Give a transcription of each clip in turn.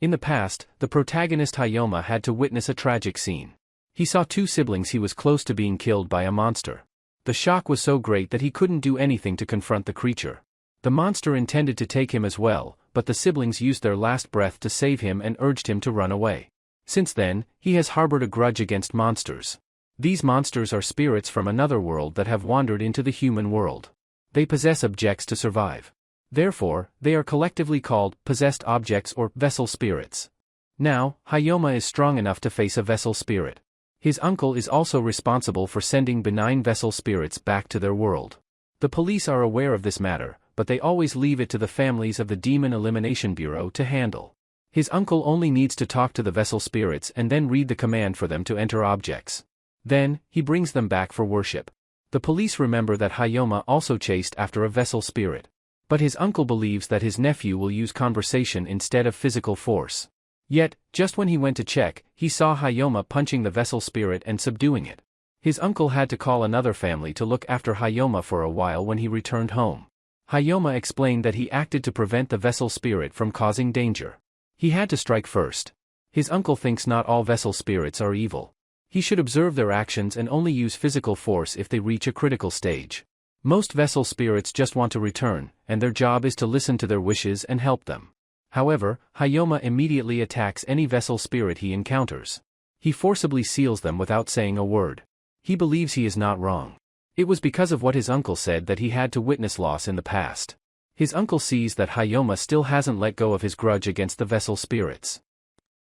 In the past, the protagonist Hayoma had to witness a tragic scene. He saw two siblings he was close to being killed by a monster. The shock was so great that he couldn't do anything to confront the creature. The monster intended to take him as well, but the siblings used their last breath to save him and urged him to run away. Since then, he has harbored a grudge against monsters. These monsters are spirits from another world that have wandered into the human world. They possess objects to survive. Therefore, they are collectively called possessed objects or vessel spirits. Now, Hayoma is strong enough to face a vessel spirit. His uncle is also responsible for sending benign vessel spirits back to their world. The police are aware of this matter, but they always leave it to the families of the Demon Elimination Bureau to handle. His uncle only needs to talk to the vessel spirits and then read the command for them to enter objects. Then, he brings them back for worship. The police remember that Hayoma also chased after a vessel spirit. But his uncle believes that his nephew will use conversation instead of physical force. Yet, just when he went to check, he saw Hayoma punching the vessel spirit and subduing it. His uncle had to call another family to look after Hayoma for a while when he returned home. Hayoma explained that he acted to prevent the vessel spirit from causing danger. He had to strike first. His uncle thinks not all vessel spirits are evil. He should observe their actions and only use physical force if they reach a critical stage. Most vessel spirits just want to return, and their job is to listen to their wishes and help them. However, Hayoma immediately attacks any vessel spirit he encounters. He forcibly seals them without saying a word. He believes he is not wrong. It was because of what his uncle said that he had to witness loss in the past. His uncle sees that Hayoma still hasn't let go of his grudge against the vessel spirits.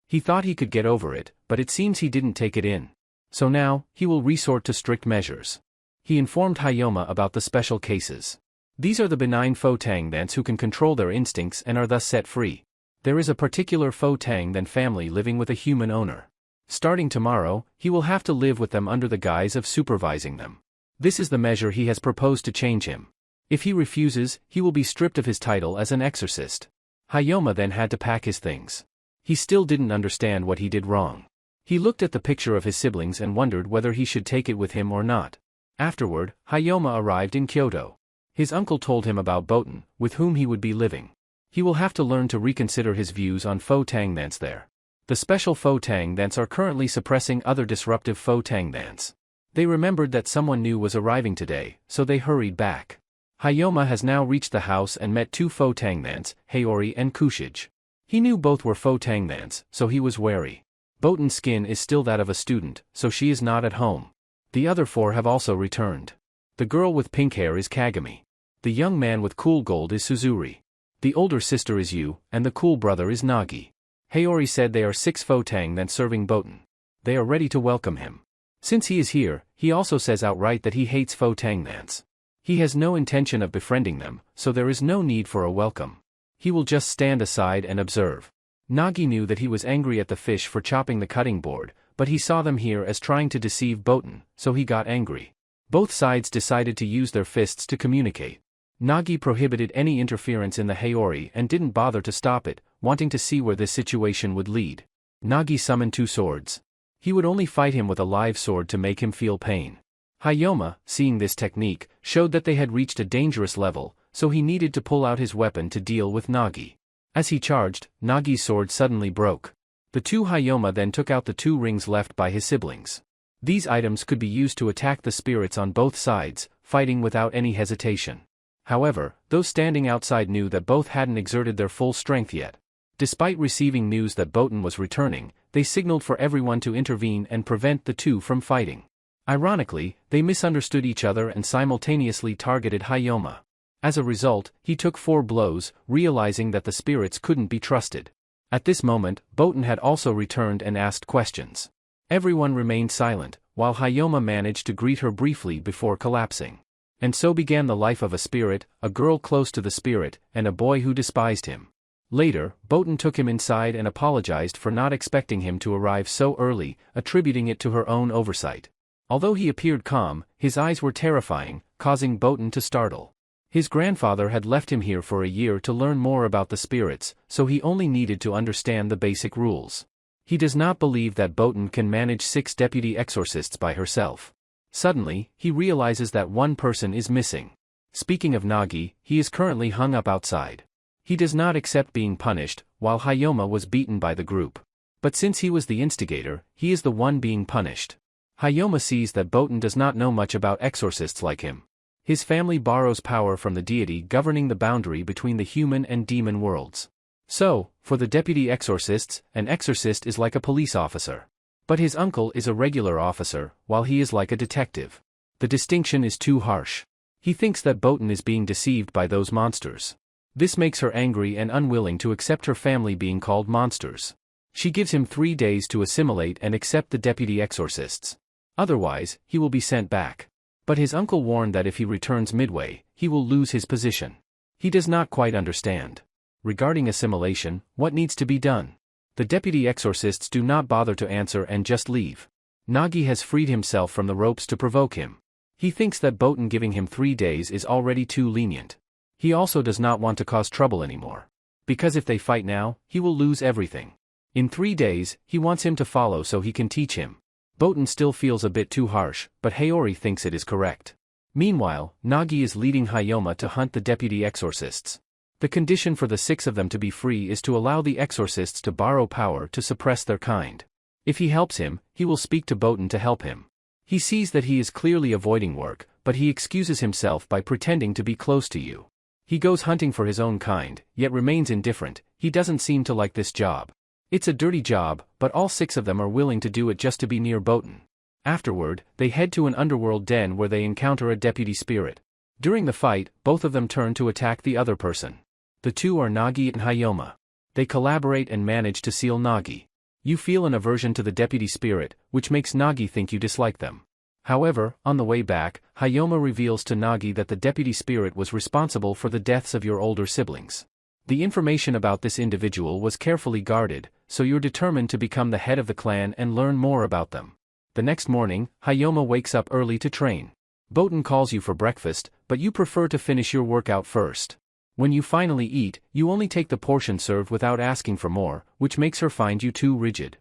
He thought he could get over it, but it seems he didn't take it in. So now, he will resort to strict measures. He informed Hayoma about the special cases. These are the benign Fo-Tang-Thans who can control their instincts and are thus set free. There is a particular Fo-Tang-Than family living with a human owner. Starting tomorrow, he will have to live with them under the guise of supervising them. This is the measure he has proposed to change him. If he refuses, he will be stripped of his title as an exorcist. Hayoma then had to pack his things. He still didn't understand what he did wrong. He looked at the picture of his siblings and wondered whether he should take it with him or not. Afterward, Hayoma arrived in Kyoto. His uncle told him about Boten, with whom he would be living. He will have to learn to reconsider his views on Fo-Tang-Thans there. The special Fo-Tang-Thans are currently suppressing other disruptive Fo-Tang-Thans. They remembered that someone new was arriving today, so they hurried back. Hayoma has now reached the house and met two Fo-Tang-Thans, Haori and Kushige. He knew both were Fo-Tang-Thans, so he was wary. Boten's skin is still that of a student, so she is not at home. The other four have also returned. The girl with pink hair is Kagami. The young man with cool gold is Suzuri. The older sister is Yu, and the cool brother is Nagi. Haori said they are 6 Fo-Tang-Thans serving Boten. They are ready to welcome him. Since he is here, he also says outright that he hates Fo-Tang-Thans. He has no intention of befriending them, so there is no need for a welcome. He will just stand aside and observe. Nagi knew that he was angry at the fish for chopping the cutting board, but he saw them here as trying to deceive Boten, so he got angry. Both sides decided to use their fists to communicate. Nagi prohibited any interference in the Haori and didn't bother to stop it, wanting to see where this situation would lead. Nagi summoned 2 swords. He would only fight him with a live sword to make him feel pain. Hayoma, seeing this technique, showed that they had reached a dangerous level, so he needed to pull out his weapon to deal with Nagi. As he charged, Nagi's sword suddenly broke. The 2 Hayoma then took out the 2 rings left by his siblings. These items could be used to attack the spirits on both sides, fighting without any hesitation. However, those standing outside knew that both hadn't exerted their full strength yet. Despite receiving news that Boten was returning, they signaled for everyone to intervene and prevent the 2 from fighting. Ironically, they misunderstood each other and simultaneously targeted Hayoma. As a result, he took 4 blows, realizing that the spirits couldn't be trusted. At this moment, Boten had also returned and asked questions. Everyone remained silent, while Hayoma managed to greet her briefly before collapsing. And so began the life of a spirit, a girl close to the spirit, and a boy who despised him. Later, Boten took him inside and apologized for not expecting him to arrive so early, attributing it to her own oversight. Although he appeared calm, his eyes were terrifying, causing Boten to startle. His grandfather had left him here for a year to learn more about the spirits, so he only needed to understand the basic rules. He does not believe that Boten can manage 6 deputy exorcists by herself. Suddenly, he realizes that one person is missing. Speaking of Nagi, he is currently hung up outside. He does not accept being punished, while Hayoma was beaten by the group. But since he was the instigator, he is the one being punished. Hayoma sees that Boten does not know much about exorcists like him. His family borrows power from the deity governing the boundary between the human and demon worlds. So, for the deputy exorcists, an exorcist is like a police officer. But his uncle is a regular officer, while he is like a detective. The distinction is too harsh. He thinks that Boten is being deceived by those monsters. This makes her angry and unwilling to accept her family being called monsters. She gives him 3 days to assimilate and accept the deputy exorcists. Otherwise, he will be sent back. But his uncle warned that if he returns midway, he will lose his position. He does not quite understand. Regarding assimilation, what needs to be done? The deputy exorcists do not bother to answer and just leave. Nagi has freed himself from the ropes to provoke him. He thinks that Boten giving him 3 days is already too lenient. He also does not want to cause trouble anymore. Because if they fight now, he will lose everything. In 3 days, he wants him to follow so he can teach him. Boten still feels a bit too harsh, but Haori thinks it is correct. Meanwhile, Nagi is leading Hayoma to hunt the deputy exorcists. The condition for the 6 of them to be free is to allow the exorcists to borrow power to suppress their kind. If he helps him, he will speak to Boten to help him. He sees that he is clearly avoiding work, but he excuses himself by pretending to be close to you. He goes hunting for his own kind, yet remains indifferent. He doesn't seem to like this job. It's a dirty job, but all 6 of them are willing to do it just to be near Boten. Afterward, they head to an underworld den where they encounter a deputy spirit. During the fight, both of them turn to attack the other person. The two are Nagi and Hayoma. They collaborate and manage to seal Nagi. You feel an aversion to the deputy spirit, which makes Nagi think you dislike them. However, on the way back, Hayoma reveals to Nagi that the deputy spirit was responsible for the deaths of your older siblings. The information about this individual was carefully guarded, so you're determined to become the head of the clan and learn more about them. The next morning, Hayoma wakes up early to train. Boten calls you for breakfast, but you prefer to finish your workout first. When you finally eat, you only take the portion served without asking for more, which makes her find you too rigid.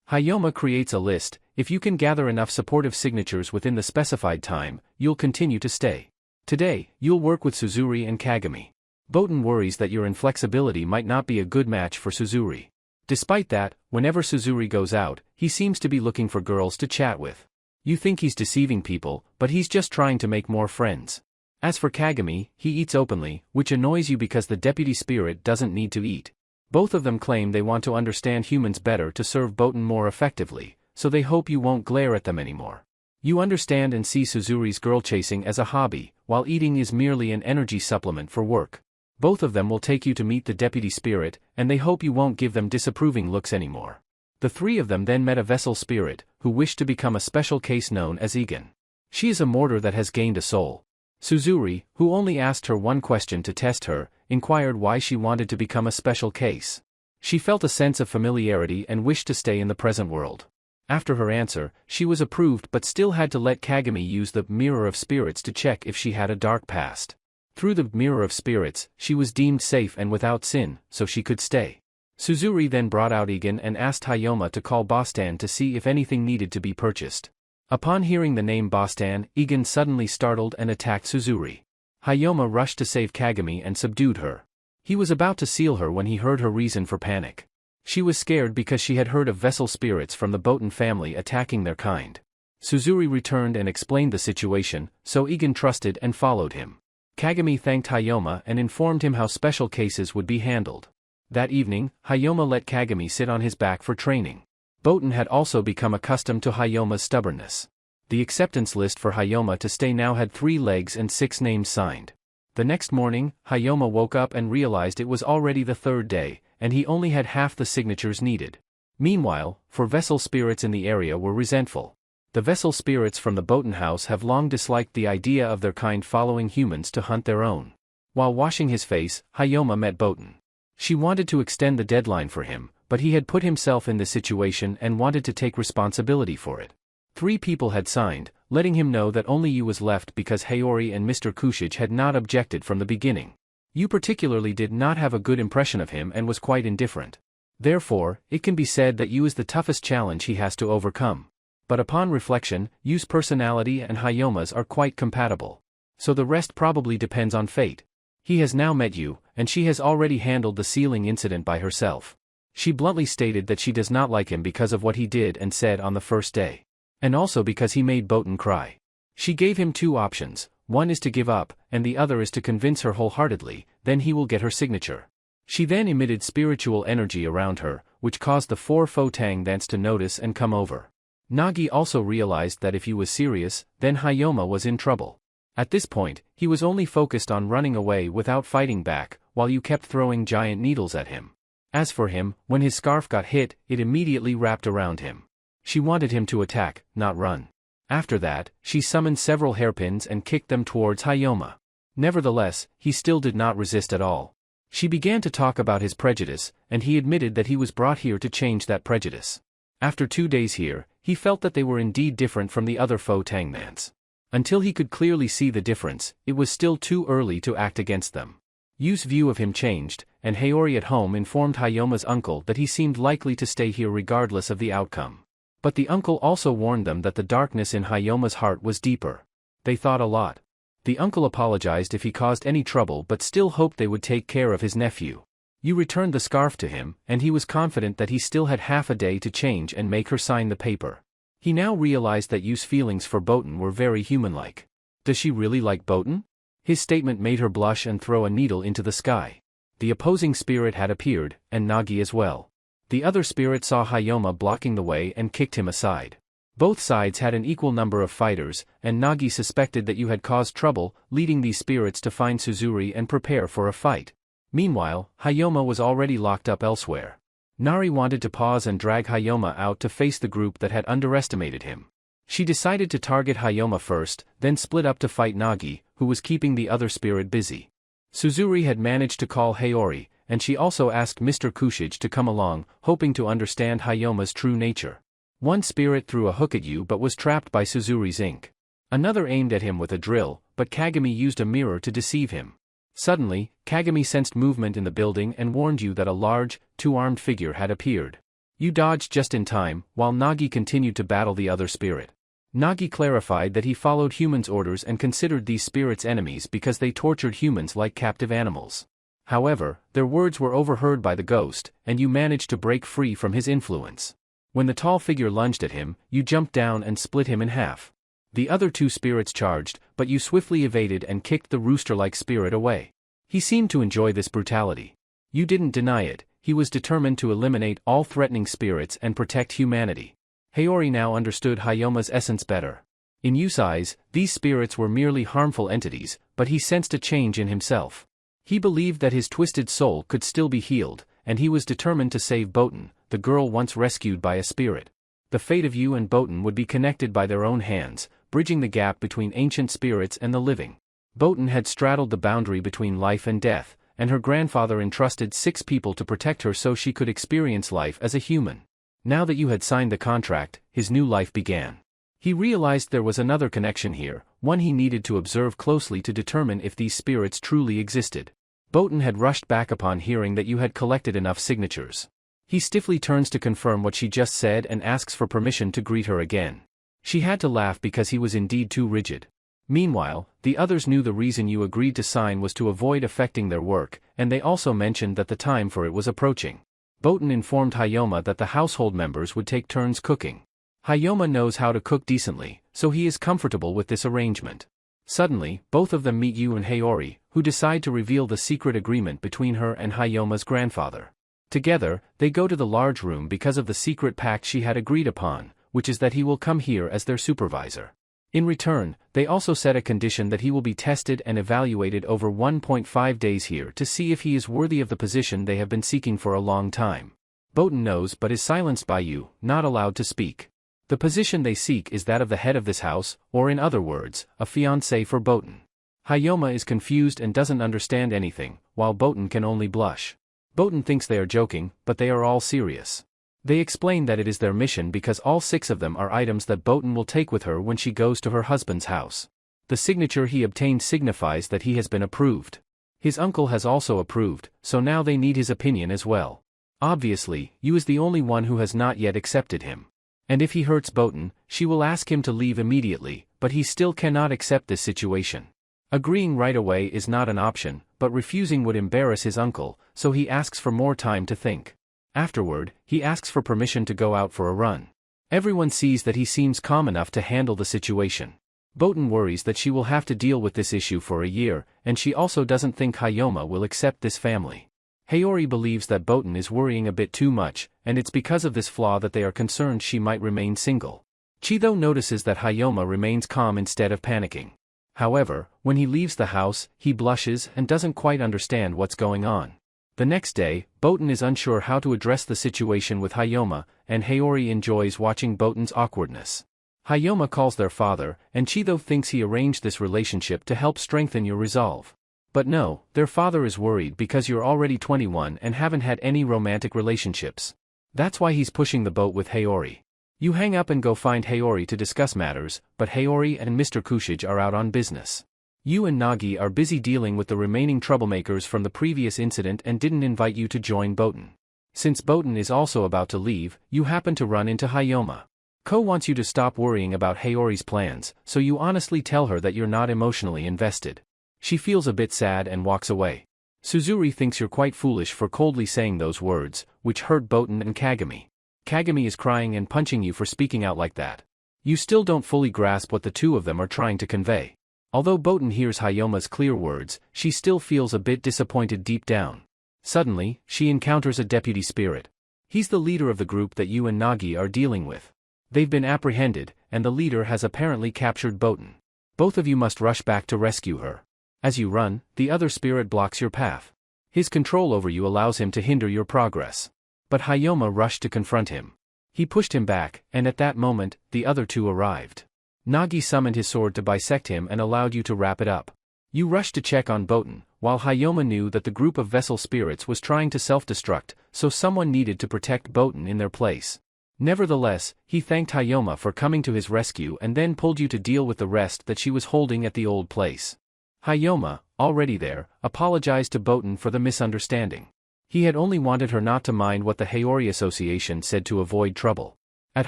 Hayoma creates a list. If you can gather enough supportive signatures within the specified time, you'll continue to stay. Today, you'll work with Suzuri and Kagami. Boten worries that your inflexibility might not be a good match for Suzuri. Despite that, whenever Suzuri goes out, he seems to be looking for girls to chat with. You think he's deceiving people, but he's just trying to make more friends. As for Kagami, he eats openly, which annoys you because the deputy spirit doesn't need to eat. Both of them claim they want to understand humans better to serve Boten more effectively, so they hope you won't glare at them anymore. You understand and see Suzuri's girl chasing as a hobby, while eating is merely an energy supplement for work. Both of them will take you to meet the deputy spirit, and they hope you won't give them disapproving looks anymore. The 3 of them then met a vessel spirit, who wished to become a special case known as Egan. She is a mortar that has gained a soul. Suzuri, who only asked her one question to test her, inquired why she wanted to become a special case. She felt a sense of familiarity and wished to stay in the present world. After her answer, she was approved but still had to let Kagami use the Mirror of Spirits to check if she had a dark past. Through the Mirror of Spirits, she was deemed safe and without sin, so she could stay. Suzuri then brought out Egan and asked Hayoma to call Bostan to see if anything needed to be purchased. Upon hearing the name Bostan, Egan suddenly startled and attacked Suzuri. Hayoma rushed to save Kagami and subdued her. He was about to seal her when he heard her reason for panic. She was scared because she had heard of vessel spirits from the Boten family attacking their kind. Suzuri returned and explained the situation, so Egan trusted and followed him. Kagami thanked Hayoma and informed him how special cases would be handled. That evening, Hayoma let Kagami sit on his back for training. Boten had also become accustomed to Hayoma's stubbornness. The acceptance list for Hayoma to stay now had 3 legs and 6 names signed. The next morning, Hayoma woke up and realized it was already the 3rd day, and he only had half the signatures needed. Meanwhile, for vessel spirits in the area were resentful. The vessel spirits from the Boten house have long disliked the idea of their kind following humans to hunt their own. While washing his face, Hayoma met Boten. She wanted to extend the deadline for him, but he had put himself in this situation and wanted to take responsibility for it. 3 people had signed, letting him know that only you was left because Haori and Mr. Kushage had not objected from the beginning. You particularly did not have a good impression of him and was quite indifferent. Therefore, it can be said that you is the toughest challenge he has to overcome. But upon reflection, Yu's personality and Hayoma's are quite compatible. So the rest probably depends on fate. He has now met you, and she has already handled the sealing incident by herself. She bluntly stated that she does not like him because of what he did and said on the first day. And also because he made Botan cry. She gave him two options, one is to give up, and the other is to convince her wholeheartedly, then he will get her signature. She then emitted spiritual energy around her, which caused the 4 Fo-Tang Thants to notice and come over. Nagi also realized that if he was serious, then Hayoma was in trouble. At this point, he was only focused on running away without fighting back, while you kept throwing giant needles at him. As for him, when his scarf got hit, it immediately wrapped around him. She wanted him to attack, not run. After that, she summoned several hairpins and kicked them towards Hayoma. Nevertheless, he still did not resist at all. She began to talk about his prejudice, and he admitted that he was brought here to change that prejudice. After 2 days here, he felt that they were indeed different from the other Fo-Tang Thants. Until he could clearly see the difference, it was still too early to act against them. Yu's view of him changed, and Haori at home informed Hayoma's uncle that he seemed likely to stay here regardless of the outcome. But the uncle also warned them that the darkness in Hayoma's heart was deeper. They thought a lot. The uncle apologized if he caused any trouble but still hoped they would take care of his nephew. Yu returned the scarf to him, and he was confident that he still had half a day to change and make her sign the paper. He now realized that Yu's feelings for Botan were very human-like. Does she really like Botan? His statement made her blush and throw a needle into the sky. The opposing spirit had appeared, and Nagi as well. The other spirit saw Hayoma blocking the way and kicked him aside. Both sides had an equal number of fighters, and Nagi suspected that Yu had caused trouble, leading these spirits to find Suzuri and prepare for a fight. Meanwhile, Hayoma was already locked up elsewhere. Nari wanted to pause and drag Hayoma out to face the group that had underestimated him. She decided to target Hayoma first, then split up to fight Nagi, who was keeping the other spirit busy. Suzuri had managed to call Haori, and she also asked Mr. Kushige to come along, hoping to understand Hayoma's true nature. One spirit threw a hook at Yu but was trapped by Suzuri's ink. Another aimed at him with a drill, but Kagami used a mirror to deceive him. Suddenly, Kagami sensed movement in the building and warned Yu that a large, 2-armed figure had appeared. Yu dodged just in time, while Nagi continued to battle the other spirit. Nagi clarified that he followed humans' orders and considered these spirits enemies because they tortured humans like captive animals. However, their words were overheard by the ghost, and Yu managed to break free from his influence. When the tall figure lunged at him, Yu jumped down and split him in half. The other 2 spirits charged, but Yu swiftly evaded and kicked the rooster-like spirit away. He seemed to enjoy this brutality. Yu didn't deny it, he was determined to eliminate all threatening spirits and protect humanity. Haori now understood Hayoma's essence better. In Yu's eyes, these spirits were merely harmful entities, but he sensed a change in himself. He believed that his twisted soul could still be healed, and he was determined to save Botan, the girl once rescued by a spirit. The fate of Yu and Botan would be connected by their own hands, bridging the gap between ancient spirits and the living. Botan had straddled the boundary between life and death, and her grandfather entrusted 6 people to protect her so she could experience life as a human. Now that Yu had signed the contract, his new life began. He realized there was another connection here, one he needed to observe closely to determine if these spirits truly existed. Botan had rushed back upon hearing that Yu had collected enough signatures. He stiffly turns to confirm what she just said and asks for permission to greet her again. She had to laugh because he was indeed too rigid. Meanwhile, the others knew the reason Yu agreed to sign was to avoid affecting their work, and they also mentioned that the time for it was approaching. Botan informed Hayoma that the household members would take turns cooking. Hayoma knows how to cook decently, so he is comfortable with this arrangement. Suddenly, both of them meet Yu and Haori, who decide to reveal the secret agreement between her and Hayoma's grandfather. Together, they go to the large room because of the secret pact she had agreed upon, which is that he will come here as their supervisor. In return, they also set a condition that he will be tested and evaluated over 1.5 days here to see if he is worthy of the position they have been seeking for a long time. Botan knows but is silenced by Yu, not allowed to speak. The position they seek is that of the head of this house, or in other words, a fiancé for Botan. Hayoma is confused and doesn't understand anything, while Botan can only blush. Botan thinks they are joking, but they are all serious. They explain that it is their mission because all 6 of them are items that Botan will take with her when she goes to her husband's house. The signature he obtained signifies that he has been approved. His uncle has also approved, so now they need his opinion as well. Obviously, Yu is the only one who has not yet accepted him. And if he hurts Botan, she will ask him to leave immediately, but he still cannot accept this situation. Agreeing right away is not an option, but refusing would embarrass his uncle, so he asks for more time to think. Afterward, he asks for permission to go out for a run. Everyone sees that he seems calm enough to handle the situation. Boten worries that she will have to deal with this issue for a year, and she also doesn't think Hayoma will accept this family. Haori believes that Boten is worrying a bit too much, and it's because of this flaw that they are concerned she might remain single. Chido notices that Hayoma remains calm instead of panicking. However, when he leaves the house, he blushes and doesn't quite understand what's going on. The next day, Boten is unsure how to address the situation with Hayoma, and Haori enjoys watching Boten's awkwardness. Hayoma calls their father, and Chido thinks he arranged this relationship to help strengthen your resolve. But no, their father is worried because you're already 21 and haven't had any romantic relationships. That's why he's pushing the boat with Haori. You hang up and go find Haori to discuss matters, but Haori and Mr. Kushige are out on business. You and Nagi are busy dealing with the remaining troublemakers from the previous incident and didn't invite you to join Boten. Since Boten is also about to leave, you happen to run into Hayoma. Ko wants you to stop worrying about Haori's plans, so you honestly tell her that you're not emotionally invested. She feels a bit sad and walks away. Suzuri thinks you're quite foolish for coldly saying those words, which hurt Boten and Kagami. Kagami is crying and punching you for speaking out like that. You still don't fully grasp what the two of them are trying to convey. Although Boten hears Hayoma's clear words, she still feels a bit disappointed deep down. Suddenly, she encounters a deputy spirit. He's the leader of the group that you and Nagi are dealing with. They've been apprehended, and the leader has apparently captured Boten. Both of you must rush back to rescue her. As you run, the other spirit blocks your path. His control over you allows him to hinder your progress. But Hayoma rushed to confront him. He pushed him back, and at that moment, the other two arrived. Nagi summoned his sword to bisect him and allowed you to wrap it up. You rushed to check on Boten, while Hayoma knew that the group of vessel spirits was trying to self-destruct, so someone needed to protect Boten in their place. Nevertheless, he thanked Hayoma for coming to his rescue and then pulled you to deal with the rest that she was holding at the old place. Hayoma, already there, apologized to Boten for the misunderstanding. He had only wanted her not to mind what the Haori Association said to avoid trouble. At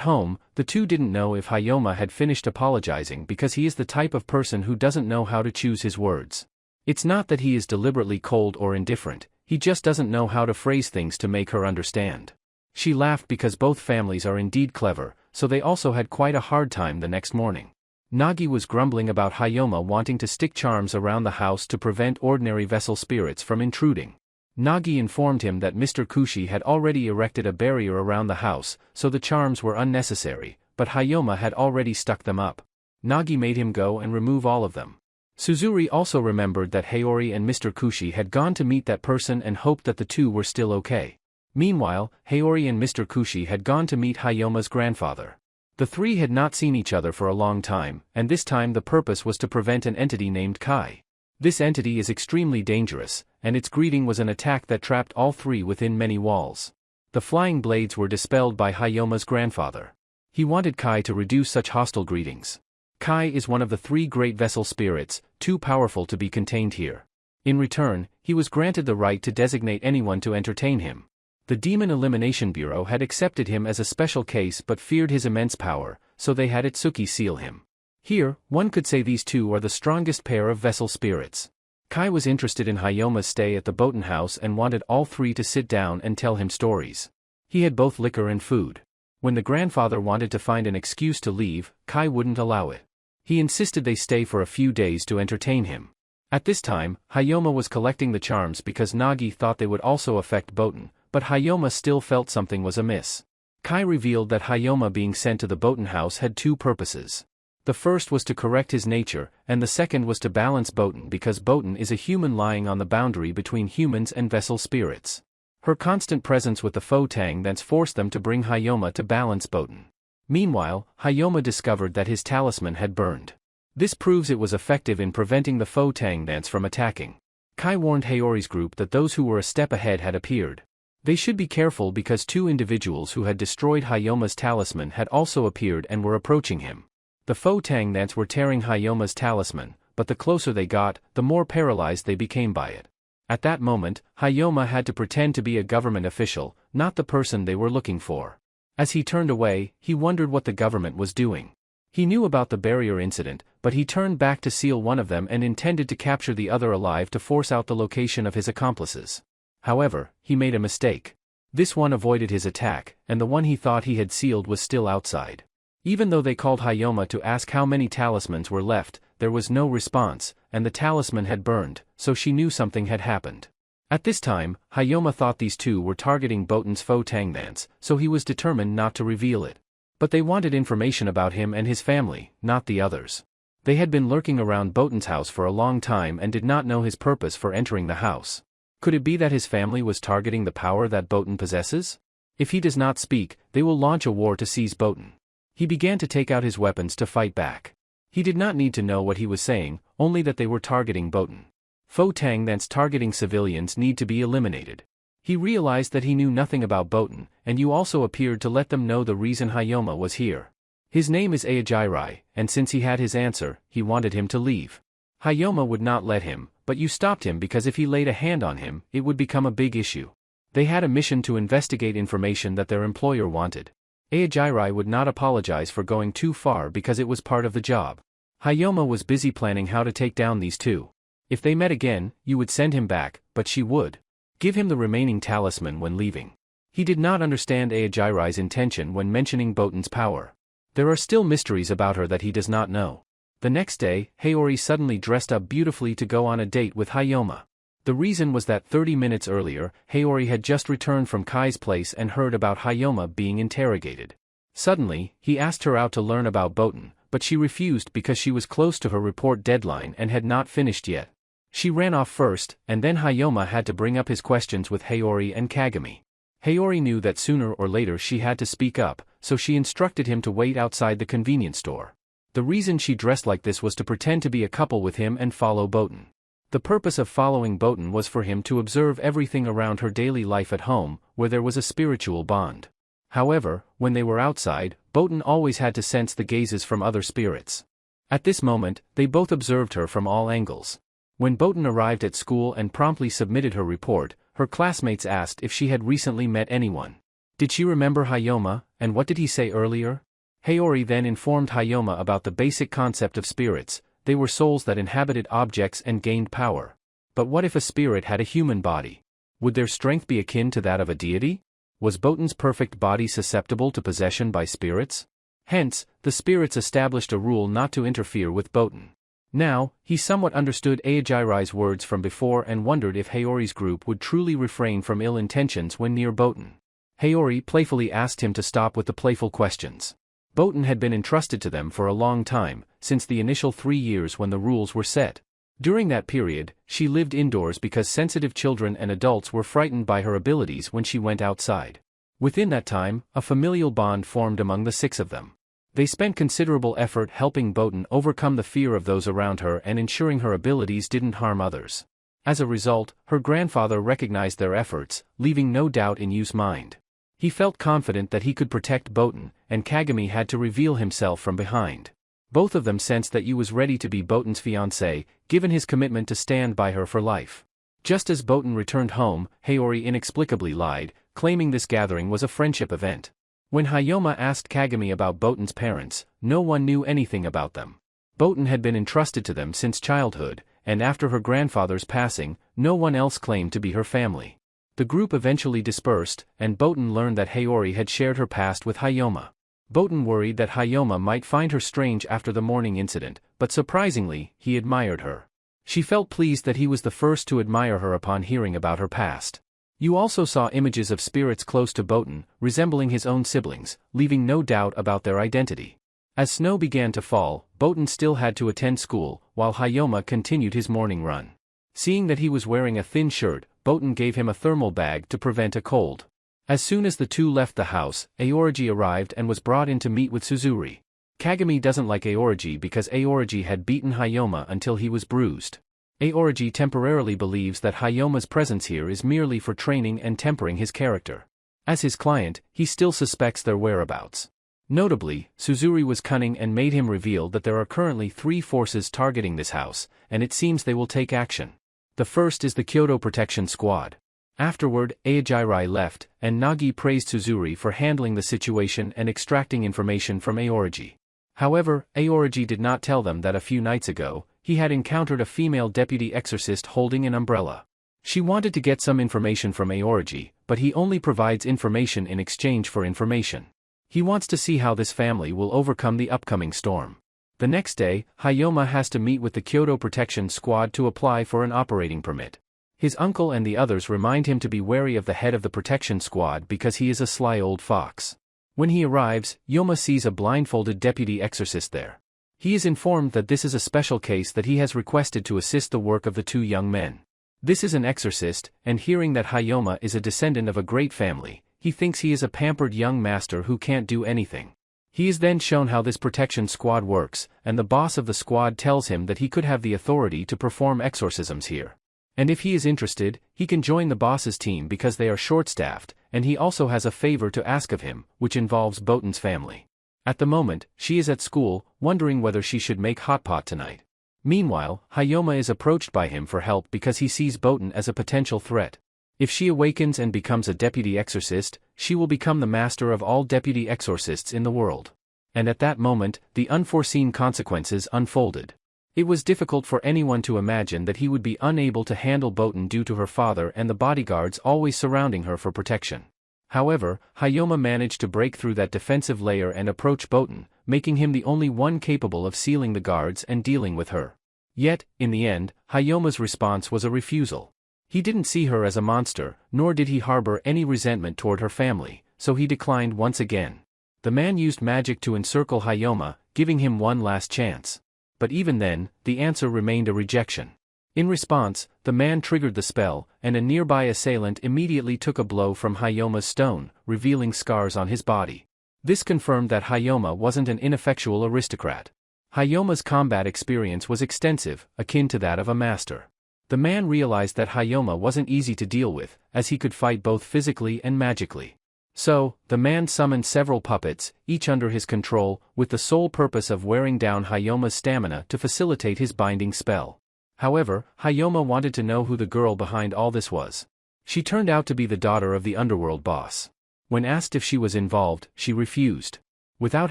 home, the two didn't know if Hayoma had finished apologizing because he is the type of person who doesn't know how to choose his words. It's not that he is deliberately cold or indifferent, he just doesn't know how to phrase things to make her understand. She laughed because both families are indeed clever, so they also had quite a hard time the next morning. Nagi was grumbling about Hayoma wanting to stick charms around the house to prevent ordinary vessel spirits from intruding. Nagi informed him that Mr. Kushi had already erected a barrier around the house, so the charms were unnecessary, but Hayoma had already stuck them up. Nagi made him go and remove all of them. Suzuri also remembered that Haori and Mr. Kushi had gone to meet that person and hoped that the two were still okay. Meanwhile, Haori and Mr. Kushi had gone to meet Hayoma's grandfather. The three had not seen each other for a long time, and this time the purpose was to prevent an entity named Kai. This entity is extremely dangerous, and its greeting was an attack that trapped all three within many walls. The flying blades were dispelled by Hayoma's grandfather. He wanted Kai to reduce such hostile greetings. Kai is one of the three great vessel spirits, too powerful to be contained here. In return, he was granted the right to designate anyone to entertain him. The Demon Elimination Bureau had accepted him as a special case but feared his immense power, so they had Itsuki seal him. Here, one could say these two are the strongest pair of vessel spirits. Kai was interested in Hayoma's stay at the Boten house and wanted all three to sit down and tell him stories. He had both liquor and food. When the grandfather wanted to find an excuse to leave, Kai wouldn't allow it. He insisted they stay for a few days to entertain him. At this time, Hayoma was collecting the charms because Nagi thought they would also affect Boten, but Hayoma still felt something was amiss. Kai revealed that Hayoma being sent to the Boten house had two purposes. The first was to correct his nature, and the second was to balance Boten because Boten is a human lying on the boundary between humans and vessel spirits. Her constant presence with the Fo Tang thence forced them to bring Hayoma to balance Boten. Meanwhile, Hayoma discovered that his talisman had burned. This proves it was effective in preventing the Fo Tang thence from attacking. Kai warned Haori's group that those who were a step ahead had appeared. They should be careful because two individuals who had destroyed Hayoma's talisman had also appeared and were approaching him. The Fo Tang thence were tearing Hayoma's talisman, but the closer they got, the more paralyzed they became by it. At that moment, Hayoma had to pretend to be a government official, not the person they were looking for. As he turned away, he wondered what the government was doing. He knew about the barrier incident, but he turned back to seal one of them and intended to capture the other alive to force out the location of his accomplices. However, he made a mistake. This one avoided his attack, and the one he thought he had sealed was still outside. Even though they called Hayoma to ask how many talismans were left, there was no response, and the talisman had burned, so she knew something had happened. At this time, Hayoma thought these two were targeting Botan's faux Tangnance, so he was determined not to reveal it. But they wanted information about him and his family, not the others. They had been lurking around Botan's house for a long time and did not know his purpose for entering the house. Could it be that his family was targeting the power that Botan possesses? If he does not speak, they will launch a war to seize Botan. He began to take out his weapons to fight back. He did not need to know what he was saying, only that they were targeting Botan. Faux Tangnance targeting civilians need to be eliminated. He realized that he knew nothing about Botan, and you also appeared to let them know the reason Hayoma was here. His name is Aojirai, and since he had his answer, he wanted him to leave. Hayoma would not let him, but you stopped him because if he laid a hand on him, it would become a big issue. They had a mission to investigate information that their employer wanted. Aojirai would not apologize for going too far because it was part of the job. Hayoma was busy planning how to take down these two. If they met again, you would send him back, but she would give him the remaining talisman when leaving. He did not understand Aojirai's intention when mentioning Botan's power. There are still mysteries about her that he does not know. The next day, Haori suddenly dressed up beautifully to go on a date with Hayoma. The reason was that 30 minutes earlier, Haori had just returned from Kai's place and heard about Hayoma being interrogated. Suddenly, he asked her out to learn about Botan, but she refused because she was close to her report deadline and had not finished yet. She ran off first, and then Hayoma had to bring up his questions with Haori and Kagami. Haori knew that sooner or later she had to speak up, so she instructed him to wait outside the convenience store. The reason she dressed like this was to pretend to be a couple with him and follow Botan. The purpose of following Botan was for him to observe everything around her daily life at home, where there was a spiritual bond. However, when they were outside, Botan always had to sense the gazes from other spirits. At this moment, they both observed her from all angles. When Botan arrived at school and promptly submitted her report, her classmates asked if she had recently met anyone. Did she remember Hayoma, and what did he say earlier? Haori then informed Hayoma about the basic concept of spirits. They were souls that inhabited objects and gained power. But what if a spirit had a human body? Would their strength be akin to that of a deity? Was Botan's perfect body susceptible to possession by spirits? Hence, the spirits established a rule not to interfere with Botan. Now, he somewhat understood Aojirai's words from before and wondered if Haori's group would truly refrain from ill intentions when near Botan. Haori playfully asked him to stop with the playful questions. Botan had been entrusted to them for a long time, since the initial 3 years when the rules were set. During that period, she lived indoors because sensitive children and adults were frightened by her abilities when she went outside. Within that time, a familial bond formed among the 6 of them. They spent considerable effort helping Botan overcome the fear of those around her and ensuring her abilities didn't harm others. As a result, her grandfather recognized their efforts, leaving no doubt in Yu's mind. He felt confident that he could protect Botan, and Kagami had to reveal himself from behind. Both of them sensed that Yu was ready to be Botan's fiancé, given his commitment to stand by her for life. Just as Botan returned home, Haori inexplicably lied, claiming this gathering was a friendship event. When Hayoma asked Kagami about Botan's parents, no one knew anything about them. Botan had been entrusted to them since childhood, and after her grandfather's passing, no one else claimed to be her family. The group eventually dispersed, and Botan learned that Haori had shared her past with Hayoma. Botan worried that Hayoma might find her strange after the morning incident, but surprisingly, he admired her. She felt pleased that he was the first to admire her upon hearing about her past. Yu also saw images of spirits close to Botan, resembling his own siblings, leaving no doubt about their identity. As snow began to fall, Botan still had to attend school, while Hayoma continued his morning run. Seeing that he was wearing a thin shirt, Botan gave him a thermal bag to prevent a cold. As soon as the two left the house, Aorigi arrived and was brought in to meet with Suzuri. Kagami doesn't like Aorigi because Aorigi had beaten Hayoma until he was bruised. Aorigi temporarily believes that Hayoma's presence here is merely for training and tempering his character. As his client, he still suspects their whereabouts. Notably, Suzuri was cunning and made him reveal that there are currently 3 forces targeting this house, and it seems they will take action. The first is the Kyoto Protection Squad. Afterward, Aojirai left, and Nagi praised Suzuri for handling the situation and extracting information from Aorigi. However, Aorigi did not tell them that a few nights ago, he had encountered a female deputy exorcist holding an umbrella. She wanted to get some information from Aorigi, but he only provides information in exchange for information. He wants to see how this family will overcome the upcoming storm. The next day, Hayoma has to meet with the Kyoto Protection Squad to apply for an operating permit. His uncle and the others remind him to be wary of the head of the protection squad because he is a sly old fox. When he arrives, Yoma sees a blindfolded deputy exorcist there. He is informed that this is a special case that he has requested to assist the work of the two young men. This is an exorcist, and hearing that Hayoma is a descendant of a great family, he thinks he is a pampered young master who can't do anything. He is then shown how this protection squad works, and the boss of the squad tells him that he could have the authority to perform exorcisms here. And if he is interested, he can join the boss's team because they are short-staffed, and he also has a favor to ask of him, which involves Botan's family. At the moment, she is at school, wondering whether she should make hot pot tonight. Meanwhile, Hayoma is approached by him for help because he sees Botan as a potential threat. If she awakens and becomes a deputy exorcist, she will become the master of all deputy exorcists in the world. And at that moment, the unforeseen consequences unfolded. It was difficult for anyone to imagine that he would be unable to handle Botan due to her father and the bodyguards always surrounding her for protection. However, Hayoma managed to break through that defensive layer and approach Botan, making him the only one capable of sealing the guards and dealing with her. Yet, in the end, Hayoma's response was a refusal. He didn't see her as a monster, nor did he harbor any resentment toward her family, so he declined once again. The man used magic to encircle Hayoma, giving him one last chance. But even then, the answer remained a rejection. In response, the man triggered the spell, and a nearby assailant immediately took a blow from Hayoma's stone, revealing scars on his body. This confirmed that Hayoma wasn't an ineffectual aristocrat. Hayoma's combat experience was extensive, akin to that of a master. The man realized that Hayoma wasn't easy to deal with, as he could fight both physically and magically. So, the man summoned several puppets, each under his control, with the sole purpose of wearing down Hayoma's stamina to facilitate his binding spell. However, Hayoma wanted to know who the girl behind all this was. She turned out to be the daughter of the underworld boss. When asked if she was involved, she refused. Without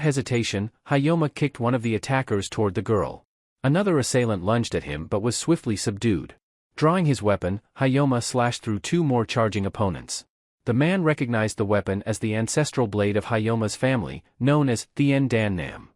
hesitation, Hayoma kicked one of the attackers toward the girl. Another assailant lunged at him but was swiftly subdued. Drawing his weapon, Hayoma slashed through two more charging opponents. The man recognized the weapon as the ancestral blade of Hayoma's family, known as Thien Dan Nam.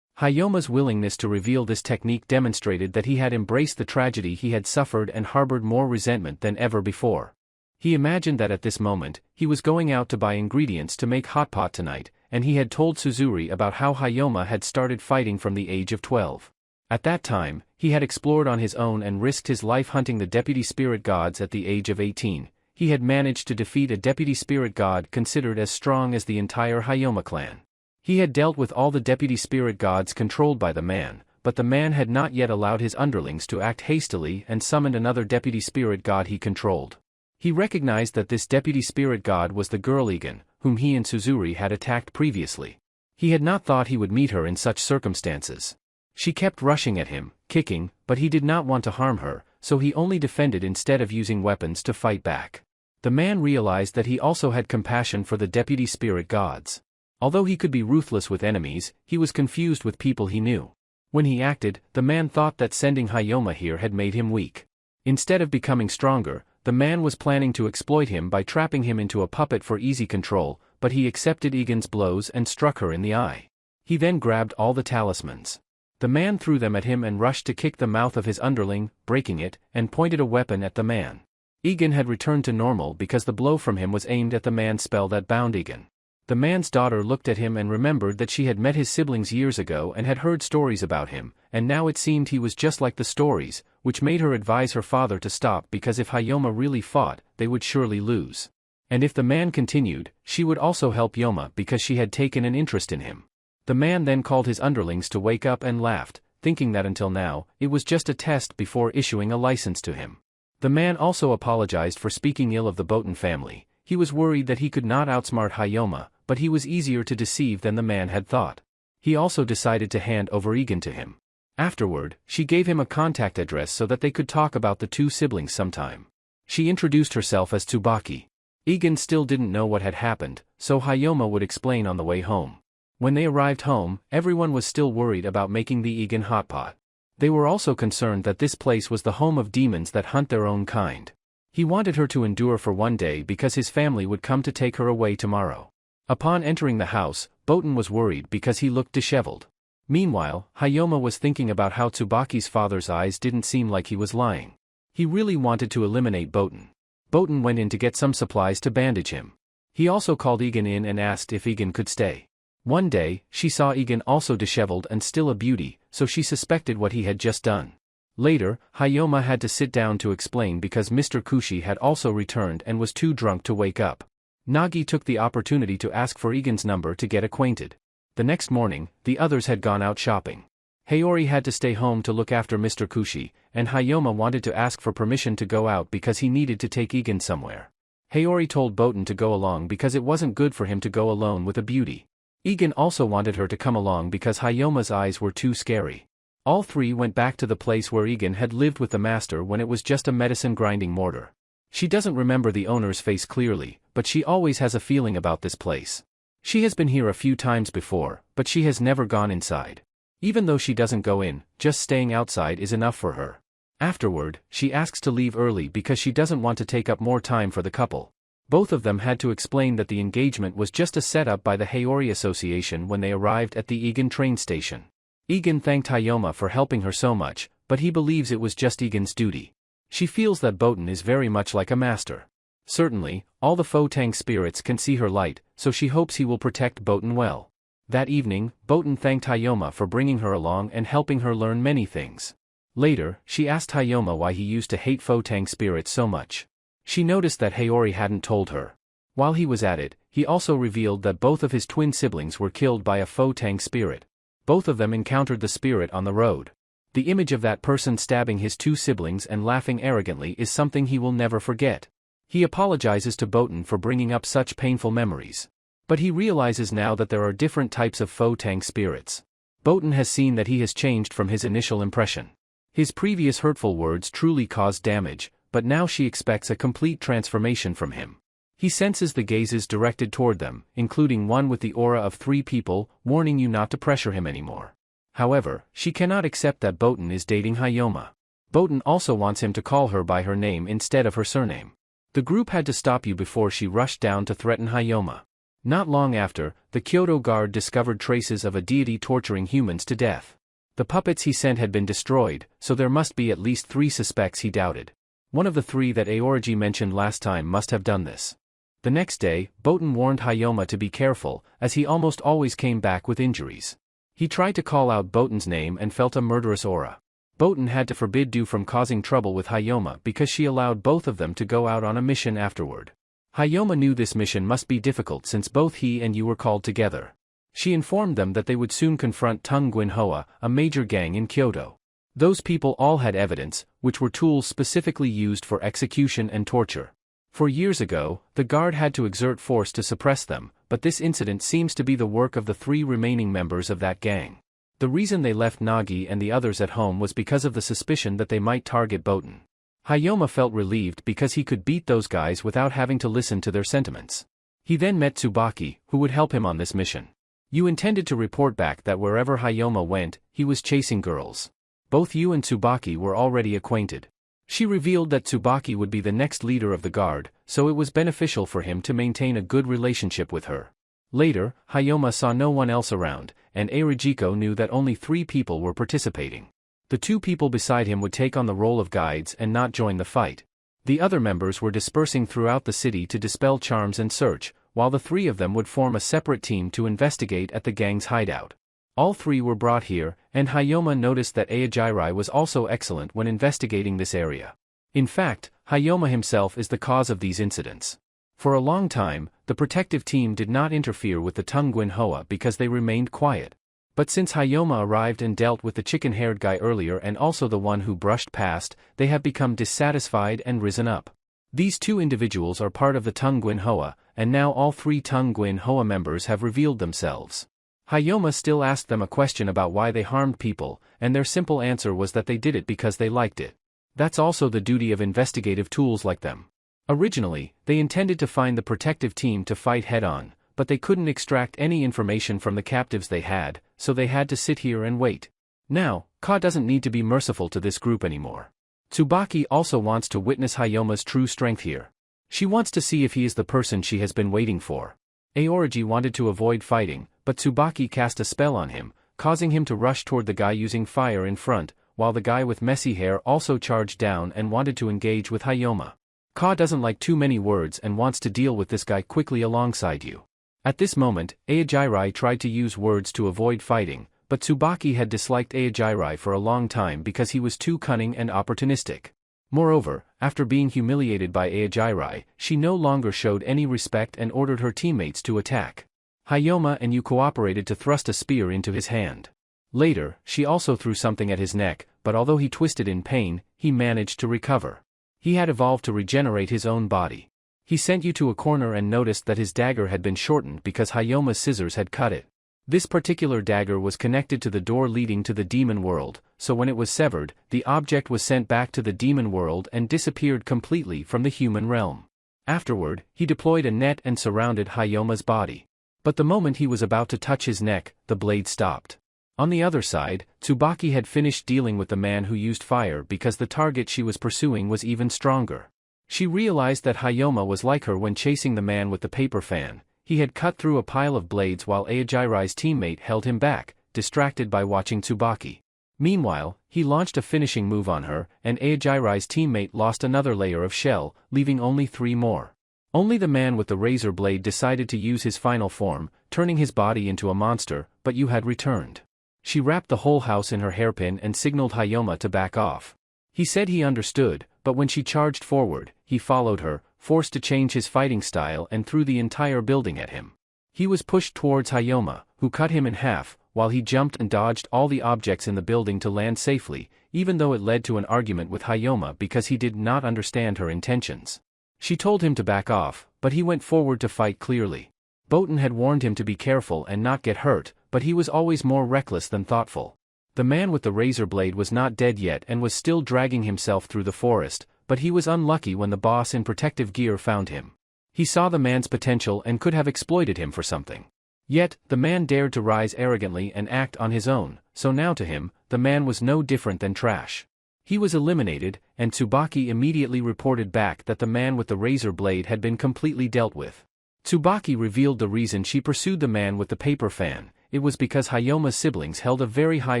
Hayoma's willingness to reveal this technique demonstrated that he had embraced the tragedy he had suffered and harbored more resentment than ever before. He imagined that at this moment, he was going out to buy ingredients to make hot pot tonight, and he had told Suzuri about how Hayoma had started fighting from the age of 12. At that time, he had explored on his own and risked his life hunting the deputy spirit gods at the age of 18. He had managed to defeat a deputy spirit god considered as strong as the entire Hayoma clan. He had dealt with all the deputy spirit gods controlled by the man, but the man had not yet allowed his underlings to act hastily and summoned another deputy spirit god he controlled. He recognized that this deputy spirit god was the girl Egan, whom he and Suzuri had attacked previously. He had not thought he would meet her in such circumstances. She kept rushing at him, kicking, but he did not want to harm her, so he only defended instead of using weapons to fight back. The man realized that he also had compassion for the deputy spirit gods. Although he could be ruthless with enemies, he was confused with people he knew. When he acted, the man thought that sending Hayoma here had made him weak. Instead of becoming stronger, the man was planning to exploit him by trapping him into a puppet for easy control, but he accepted Egan's blows and struck her in the eye. He then grabbed all the talismans. The man threw them at him and rushed to kick the mouth of his underling, breaking it, and pointed a weapon at the man. Egan had returned to normal because the blow from him was aimed at the man's spell that bound Egan. The man's daughter looked at him and remembered that she had met his siblings years ago and had heard stories about him, and now it seemed he was just like the stories, which made her advise her father to stop because if Hayoma really fought, they would surely lose. And if the man continued, she would also help Yoma because she had taken an interest in him. The man then called his underlings to wake up and laughed, thinking that until now, it was just a test before issuing a license to him. The man also apologized for speaking ill of the Botan family. He was worried that he could not outsmart Hayoma, but he was easier to deceive than the man had thought. He also decided to hand over Egan to him. Afterward, she gave him a contact address so that they could talk about the two siblings sometime. She introduced herself as Tsubaki. Egan still didn't know what had happened, so Hayoma would explain on the way home. When they arrived home, everyone was still worried about making the Egan hotpot. They were also concerned that this place was the home of demons that hunt their own kind. He wanted her to endure for one day because his family would come to take her away tomorrow. Upon entering the house, Boten was worried because he looked disheveled. Meanwhile, Hayoma was thinking about how Tsubaki's father's eyes didn't seem like he was lying. He really wanted to eliminate Boten. Boten went in to get some supplies to bandage him. He also called Egan in and asked if Egan could stay. One day, she saw Egan also disheveled and still a beauty, so she suspected what he had just done. Later, Hayoma had to sit down to explain because Mr. Kushi had also returned and was too drunk to wake up. Nagi took the opportunity to ask for Egan's number to get acquainted. The next morning, the others had gone out shopping. Haori had to stay home to look after Mr. Kushi, and Hayoma wanted to ask for permission to go out because he needed to take Egan somewhere. Haori told Boten to go along because it wasn't good for him to go alone with a beauty. Egan also wanted her to come along because Hayoma's eyes were too scary. All three went back to the place where Egan had lived with the master when it was just a medicine grinding mortar. She doesn't remember the owner's face clearly, but she always has a feeling about this place. She has been here a few times before, but she has never gone inside. Even though she doesn't go in, just staying outside is enough for her. Afterward, she asks to leave early because she doesn't want to take up more time for the couple. Both of them had to explain that the engagement was just a setup by the Haori Association when they arrived at the Egan train station. Egan thanked Hayoma for helping her so much, but he believes it was just Egan's duty. She feels that Boten is very much like a master. Certainly, all the Fotang spirits can see her light, so she hopes he will protect Boten well. That evening, Boten thanked Hayoma for bringing her along and helping her learn many things. Later, she asked Hayoma why he used to hate Fotang spirits so much. She noticed that Haori hadn't told her. While he was at it, he also revealed that both of his twin siblings were killed by a Fotang spirit. Both of them encountered the spirit on the road. The image of that person stabbing his two siblings and laughing arrogantly is something he will never forget. He apologizes to Boten for bringing up such painful memories. But he realizes now that there are different types of Fotang spirits. Boten has seen that he has changed from his initial impression. His previous hurtful words truly caused damage, but now she expects a complete transformation from him. He senses the gazes directed toward them, including one with the aura of 3 people, warning you not to pressure him anymore. However, she cannot accept that Boten is dating Hayoma. Boten also wants him to call her by her name instead of her surname. The group had to stop you before she rushed down to threaten Hayoma. Not long after, the Kyoto guard discovered traces of a deity torturing humans to death. The puppets he sent had been destroyed, so there must be at least 3 suspects he doubted. One of the 3 that Aorigi mentioned last time must have done this. The next day, Boten warned Hayoma to be careful, as he almost always came back with injuries. He tried to call out Boten's name and felt a murderous aura. Boten had to forbid Du from causing trouble with Hayoma because she allowed both of them to go out on a mission afterward. Hayoma knew this mission must be difficult since both he and Yu were called together. She informed them that they would soon confront Tung Gwin Hoa, a major gang in Kyoto. Those people all had evidence, which were tools specifically used for execution and torture. For years ago, the guard had to exert force to suppress them, but this incident seems to be the work of the 3 remaining members of that gang. The reason they left Nagi and the others at home was because of the suspicion that they might target Boten. Hayoma felt relieved because he could beat those guys without having to listen to their sentiments. He then met Tsubaki, who would help him on this mission. Yu intended to report back that wherever Hayoma went, he was chasing girls. Both Yu and Tsubaki were already acquainted. She revealed that Tsubaki would be the next leader of the guard, so it was beneficial for him to maintain a good relationship with her. Later, Hayoma saw no one else around, and Erijiko knew that only 3 people were participating. The 2 people beside him would take on the role of guides and not join the fight. The other members were dispersing throughout the city to dispel charms and search, while the 3 of them would form a separate team to investigate at the gang's hideout. All 3 were brought here, and Hayoma noticed that Aojirai was also excellent when investigating this area. In fact, Hayoma himself is the cause of these incidents. For a long time, the protective team did not interfere with the Tung Gwin Hoa because they remained quiet. But since Hayoma arrived and dealt with the chicken-haired guy earlier and also the one who brushed past, they have become dissatisfied and risen up. These 2 individuals are part of the Tung Gwin Hoa, and now all 3 Tung Gwin Hoa members have revealed themselves. Hayoma still asked them a question about why they harmed people, and their simple answer was that they did it because they liked it. That's also the duty of investigative tools like them. Originally, they intended to find the protective team to fight head-on, but they couldn't extract any information from the captives they had, so they had to sit here and wait. Now, Ka doesn't need to be merciful to this group anymore. Tsubaki also wants to witness Hayoma's true strength here. She wants to see if he is the person she has been waiting for. Aorigi wanted to avoid fighting, but Tsubaki cast a spell on him, causing him to rush toward the guy using fire in front, while the guy with messy hair also charged down and wanted to engage with Hayoma. Ka doesn't like too many words and wants to deal with this guy quickly alongside you. At this moment, Aojirai tried to use words to avoid fighting, but Tsubaki had disliked Aojirai for a long time because he was too cunning and opportunistic. Moreover, after being humiliated by Aojirai, she no longer showed any respect and ordered her teammates to attack. Hayoma and you cooperated to thrust a spear into his hand. Later, she also threw something at his neck, but although he twisted in pain, he managed to recover. He had evolved to regenerate his own body. He sent you to a corner and noticed that his dagger had been shortened because Hayoma's scissors had cut it. This particular dagger was connected to the door leading to the demon world, so when it was severed, the object was sent back to the demon world and disappeared completely from the human realm. Afterward, he deployed a net and surrounded Hayoma's body. But the moment he was about to touch his neck, the blade stopped. On the other side, Tsubaki had finished dealing with the man who used fire because the target she was pursuing was even stronger. She realized that Hayoma was like her when chasing the man with the paper fan. He had cut through a pile of blades while Aojirai's teammate held him back, distracted by watching Tsubaki. Meanwhile, he launched a finishing move on her, and Aojirai's teammate lost another layer of shell, leaving only 3 more. Only the man with the razor blade decided to use his final form, turning his body into a monster, but you had returned. She wrapped the whole house in her hairpin and signaled Hayoma to back off. He said he understood, but when she charged forward, he followed her, forced to change his fighting style and threw the entire building at him. He was pushed towards Hayoma, who cut him in half, while he jumped and dodged all the objects in the building to land safely, even though it led to an argument with Hayoma because he did not understand her intentions. She told him to back off, but he went forward to fight clearly. Boten had warned him to be careful and not get hurt, but he was always more reckless than thoughtful. The man with the razor blade was not dead yet and was still dragging himself through the forest, but he was unlucky when the boss in protective gear found him. He saw the man's potential and could have exploited him for something. Yet, the man dared to rise arrogantly and act on his own, so now to him, the man was no different than trash. He was eliminated, and Tsubaki immediately reported back that the man with the razor blade had been completely dealt with. Tsubaki revealed the reason she pursued the man with the paper fan. It was because Hayoma's siblings held a very high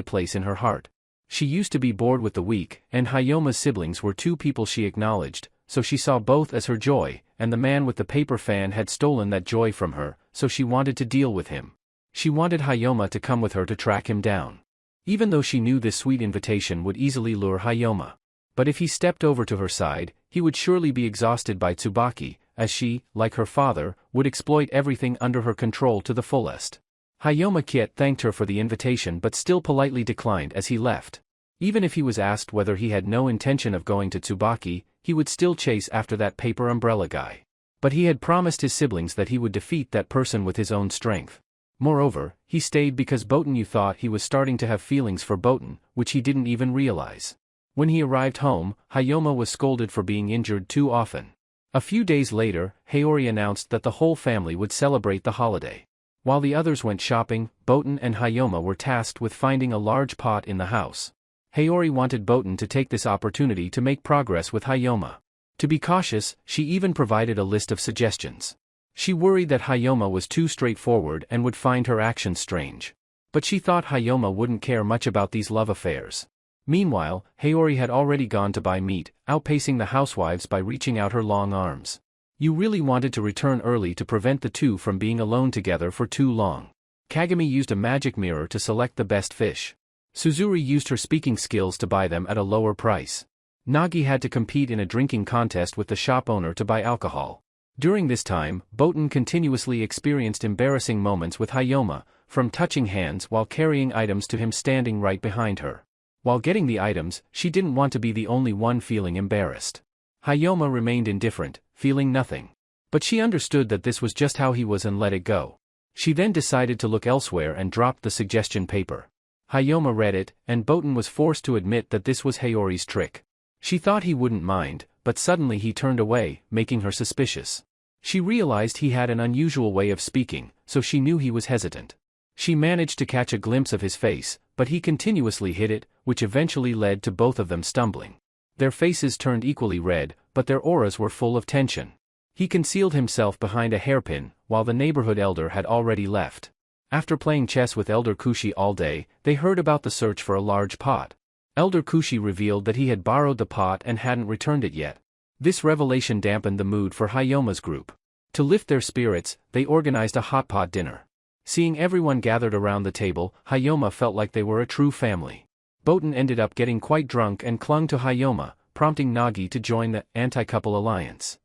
place in her heart. She used to be bored with the weak, and Hayoma's siblings were 2 people she acknowledged, so she saw both as her joy, and the man with the paper fan had stolen that joy from her, so she wanted to deal with him. She wanted Hayoma to come with her to track him down. Even though she knew this sweet invitation would easily lure Hayoma. But if he stepped over to her side, he would surely be exhausted by Tsubaki, as she, like her father, would exploit everything under her control to the fullest. Hayoma Kiet thanked her for the invitation but still politely declined as he left. Even if he was asked whether he had no intention of going to Tsubaki, he would still chase after that paper umbrella guy. But he had promised his siblings that he would defeat that person with his own strength. Moreover, he stayed because Boten thought he was starting to have feelings for Boten, which he didn't even realize. When he arrived home, Hayoma was scolded for being injured too often. A few days later, Haori announced that the whole family would celebrate the holiday. While the others went shopping, Boten and Hayoma were tasked with finding a large pot in the house. Haori wanted Boten to take this opportunity to make progress with Hayoma. To be cautious, she even provided a list of suggestions. She worried that Hayoma was too straightforward and would find her actions strange. But she thought Hayoma wouldn't care much about these love affairs. Meanwhile, Haori had already gone to buy meat, outpacing the housewives by reaching out her long arms. You really wanted to return early to prevent the 2 from being alone together for too long. Kagami used a magic mirror to select the best fish. Suzuri used her speaking skills to buy them at a lower price. Nagi had to compete in a drinking contest with the shop owner to buy alcohol. During this time, Boten continuously experienced embarrassing moments with Hayoma, from touching hands while carrying items to him standing right behind her. While getting the items, she didn't want to be the only one feeling embarrassed. Hayoma remained indifferent, feeling nothing. But she understood that this was just how he was and let it go. She then decided to look elsewhere and dropped the suggestion paper. Hayoma read it, and Boten was forced to admit that this was Haori's trick. She thought he wouldn't mind, but suddenly he turned away, making her suspicious. She realized he had an unusual way of speaking, so she knew he was hesitant. She managed to catch a glimpse of his face, but he continuously hid it, which eventually led to both of them stumbling. Their faces turned equally red, but their auras were full of tension. He concealed himself behind a hairpin, while the neighborhood elder had already left. After playing chess with Elder Kushi all day, they heard about the search for a large pot. Elder Kushi revealed that he had borrowed the pot and hadn't returned it yet. This revelation dampened the mood for Hayoma's group. To lift their spirits, they organized a hot pot dinner. Seeing everyone gathered around the table, Hayoma felt like they were a true family. Boten ended up getting quite drunk and clung to Hayoma, prompting Nagi to join the anti-couple alliance.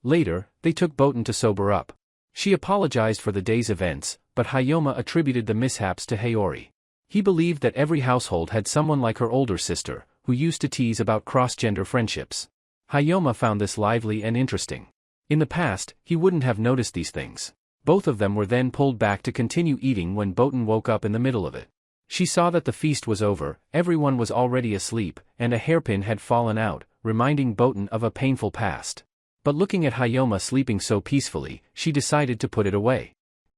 Later, they took Boten to sober up. She apologized for the day's events, but Hayoma attributed the mishaps to Hayori. He believed that every household had someone like her older sister, who used to tease about cross-gender friendships. Hayoma found this lively and interesting. In the past, he wouldn't have noticed these things. Both of them were then pulled back to continue eating when Boten woke up in the middle of it. She saw that the feast was over, everyone was already asleep, and a hairpin had fallen out, reminding Boten of a painful past. But looking at Hayoma sleeping so peacefully, she decided to put it away.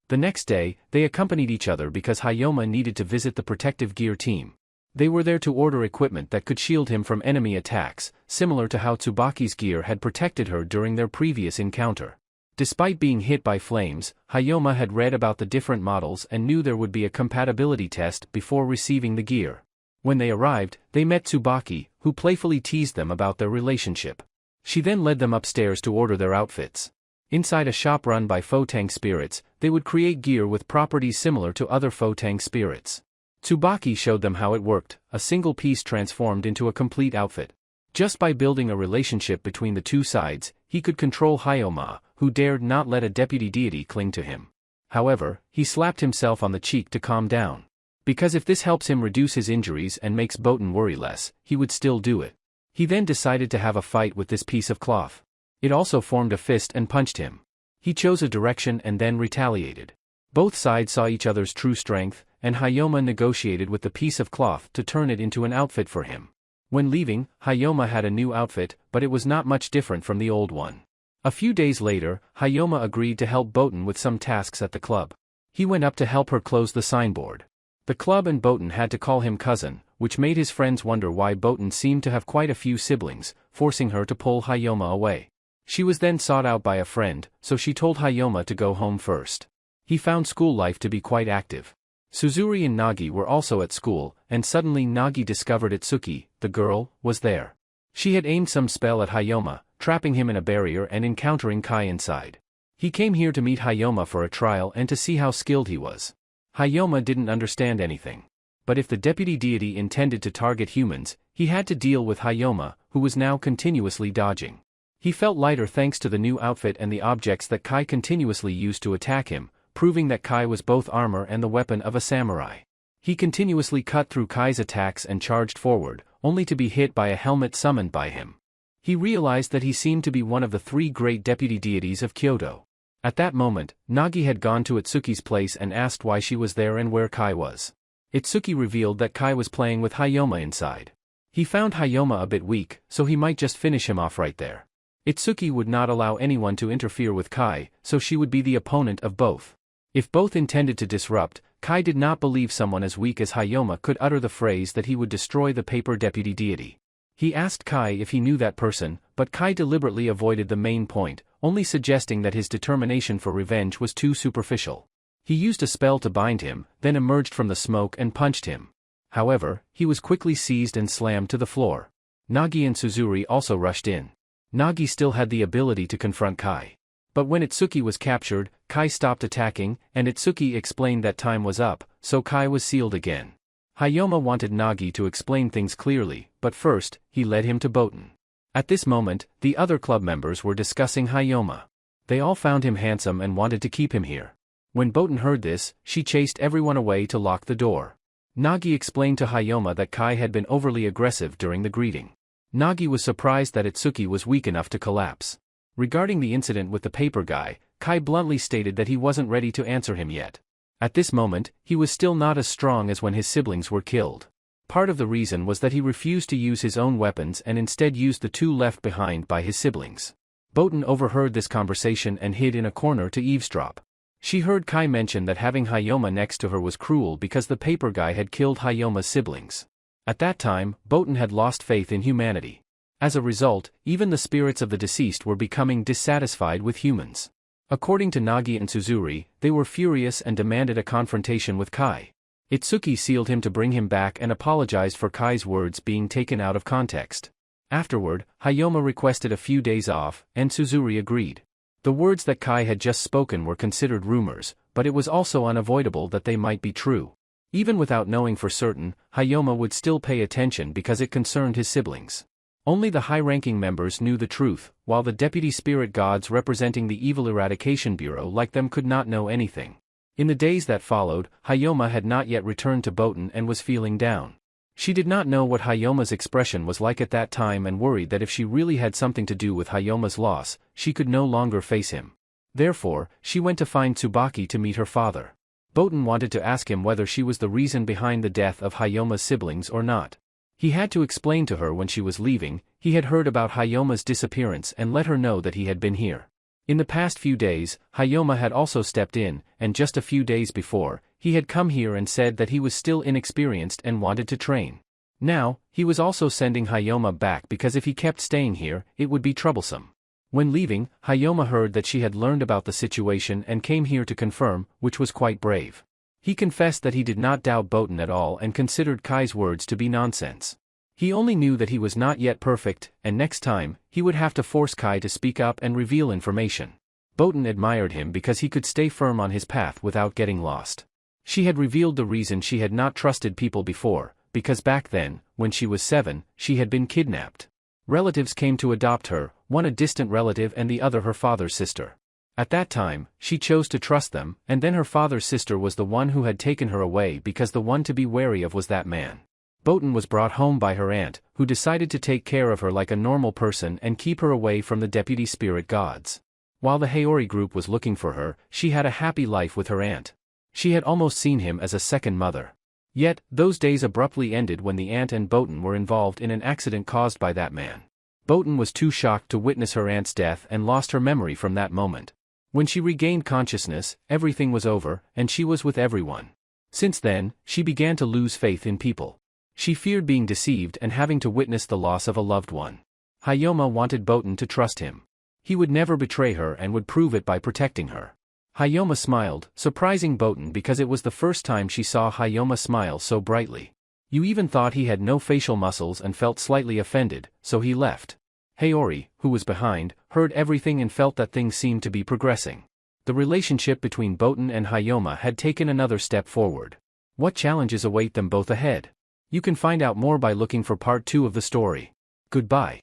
The next day, they accompanied each other because Hayoma needed to visit the protective gear team. They were there to order equipment that could shield him from enemy attacks, similar to how Tsubaki's gear had protected her during their previous encounter. Despite being hit by flames, Hayoma had read about the different models and knew there would be a compatibility test before receiving the gear. When they arrived, they met Tsubaki, who playfully teased them about their relationship. She then led them upstairs to order their outfits. Inside a shop run by Fotang spirits, they would create gear with properties similar to other Fotang spirits. Tsubaki showed them how it worked, a single piece transformed into a complete outfit. Just by building a relationship between the two sides, he could control Hayoma, who dared not let a deputy deity cling to him. However, he slapped himself on the cheek to calm down. Because if this helps him reduce his injuries and makes Boten worry less, he would still do it. He then decided to have a fight with this piece of cloth. It also formed a fist and punched him. He chose a direction and then retaliated. Both sides saw each other's true strength, and Hayoma negotiated with the piece of cloth to turn it into an outfit for him. When leaving, Hayoma had a new outfit, but it was not much different from the old one. A few days later, Hayoma agreed to help Boten with some tasks at the club. He went up to help her close the signboard. The club and Boten had to call him cousin, which made his friends wonder why Boten seemed to have quite a few siblings, forcing her to pull Hayoma away. She was then sought out by a friend, so she told Hayoma to go home first. He found school life to be quite active. Suzuri and Nagi were also at school, and suddenly Nagi discovered Itsuki, the girl, was there. She had aimed some spell at Hayoma, trapping him in a barrier and encountering Kai inside. He came here to meet Hayoma for a trial and to see how skilled he was. Hayoma didn't understand anything. But if the deputy deity intended to target humans, he had to deal with Hayoma, who was now continuously dodging. He felt lighter thanks to the new outfit and the objects that Kai continuously used to attack him, proving that Kai was both armor and the weapon of a samurai. He continuously cut through Kai's attacks and charged forward, only to be hit by a helmet summoned by him. He realized that he seemed to be one of the three great deputy deities of Kyoto. At that moment, Nagi had gone to Itsuki's place and asked why she was there and where Kai was. Itsuki revealed that Kai was playing with Hayoma inside. He found Hayoma a bit weak, so he might just finish him off right there. Itsuki would not allow anyone to interfere with Kai, so she would be the opponent of both. If both intended to disrupt, Kai did not believe someone as weak as Hayoma could utter the phrase that he would destroy the paper deputy deity. He asked Kai if he knew that person, but Kai deliberately avoided the main point, only suggesting that his determination for revenge was too superficial. He used a spell to bind him, then emerged from the smoke and punched him. However, he was quickly seized and slammed to the floor. Nagi and Suzuri also rushed in. Nagi still had the ability to confront Kai. But when Itsuki was captured, Kai stopped attacking, and Itsuki explained that time was up, so Kai was sealed again. Hayoma wanted Nagi to explain things clearly, but first, he led him to Boten. At this moment, the other club members were discussing Hayoma. They all found him handsome and wanted to keep him here. When Boten heard this, she chased everyone away to lock the door. Nagi explained to Hayoma that Kai had been overly aggressive during the greeting. Nagi was surprised that Itsuki was weak enough to collapse. Regarding the incident with the paper guy, Kai bluntly stated that he wasn't ready to answer him yet. At this moment, he was still not as strong as when his siblings were killed. Part of the reason was that he refused to use his own weapons and instead used the two left behind by his siblings. Botan overheard this conversation and hid in a corner to eavesdrop. She heard Kai mention that having Hayoma next to her was cruel because the paper guy had killed Hayoma's siblings. At that time, Botan had lost faith in humanity. As a result, even the spirits of the deceased were becoming dissatisfied with humans. According to Nagi and Suzuri, they were furious and demanded a confrontation with Kai. Itsuki sealed him to bring him back and apologized for Kai's words being taken out of context. Afterward, Hayoma requested a few days off, and Suzuri agreed. The words that Kai had just spoken were considered rumors, but it was also unavoidable that they might be true. Even without knowing for certain, Hayoma would still pay attention because it concerned his siblings. Only the high-ranking members knew the truth, while the deputy spirit gods representing the Evil Eradication Bureau like them could not know anything. In the days that followed, Hayoma had not yet returned to Botan and was feeling down. She did not know what Hayoma's expression was like at that time and worried that if she really had something to do with Hayoma's loss, she could no longer face him. Therefore, she went to find Tsubaki to meet her father. Botan wanted to ask him whether she was the reason behind the death of Hayoma's siblings or not. He had to explain to her when she was leaving, he had heard about Hayoma's disappearance and let her know that he had been here. In the past few days, Hayoma had also stepped in, and just a few days before, he had come here and said that he was still inexperienced and wanted to train. Now, he was also sending Hayoma back because if he kept staying here, it would be troublesome. When leaving, Hayoma heard that she had learned about the situation and came here to confirm, which was quite brave. He confessed that he did not doubt Botan at all and considered Kai's words to be nonsense. He only knew that he was not yet perfect, and next time, he would have to force Kai to speak up and reveal information. Botan admired him because he could stay firm on his path without getting lost. She had revealed the reason she had not trusted people before, because back then, when she was 7, she had been kidnapped. Relatives came to adopt her, one a distant relative and the other her father's sister. At that time, she chose to trust them, and then her father's sister was the one who had taken her away because the one to be wary of was that man. Botan was brought home by her aunt, who decided to take care of her like a normal person and keep her away from the deputy spirit gods. While the Haori group was looking for her, she had a happy life with her aunt. She had almost seen him as a second mother. Yet, those days abruptly ended when the aunt and Botan were involved in an accident caused by that man. Botan was too shocked to witness her aunt's death and lost her memory from that moment. When she regained consciousness, everything was over, and she was with everyone. Since then, she began to lose faith in people. She feared being deceived and having to witness the loss of a loved one. Hayoma wanted Botan to trust him. He would never betray her and would prove it by protecting her. Hayoma smiled, surprising Botan because it was the first time she saw Hayoma smile so brightly. You even thought he had no facial muscles and felt slightly offended, so he left. Haori, who was behind, heard everything and felt that things seemed to be progressing. The relationship between Botan and Hayoma had taken another step forward. What challenges await them both ahead? You can find out more by looking for part 2 of the story. Goodbye.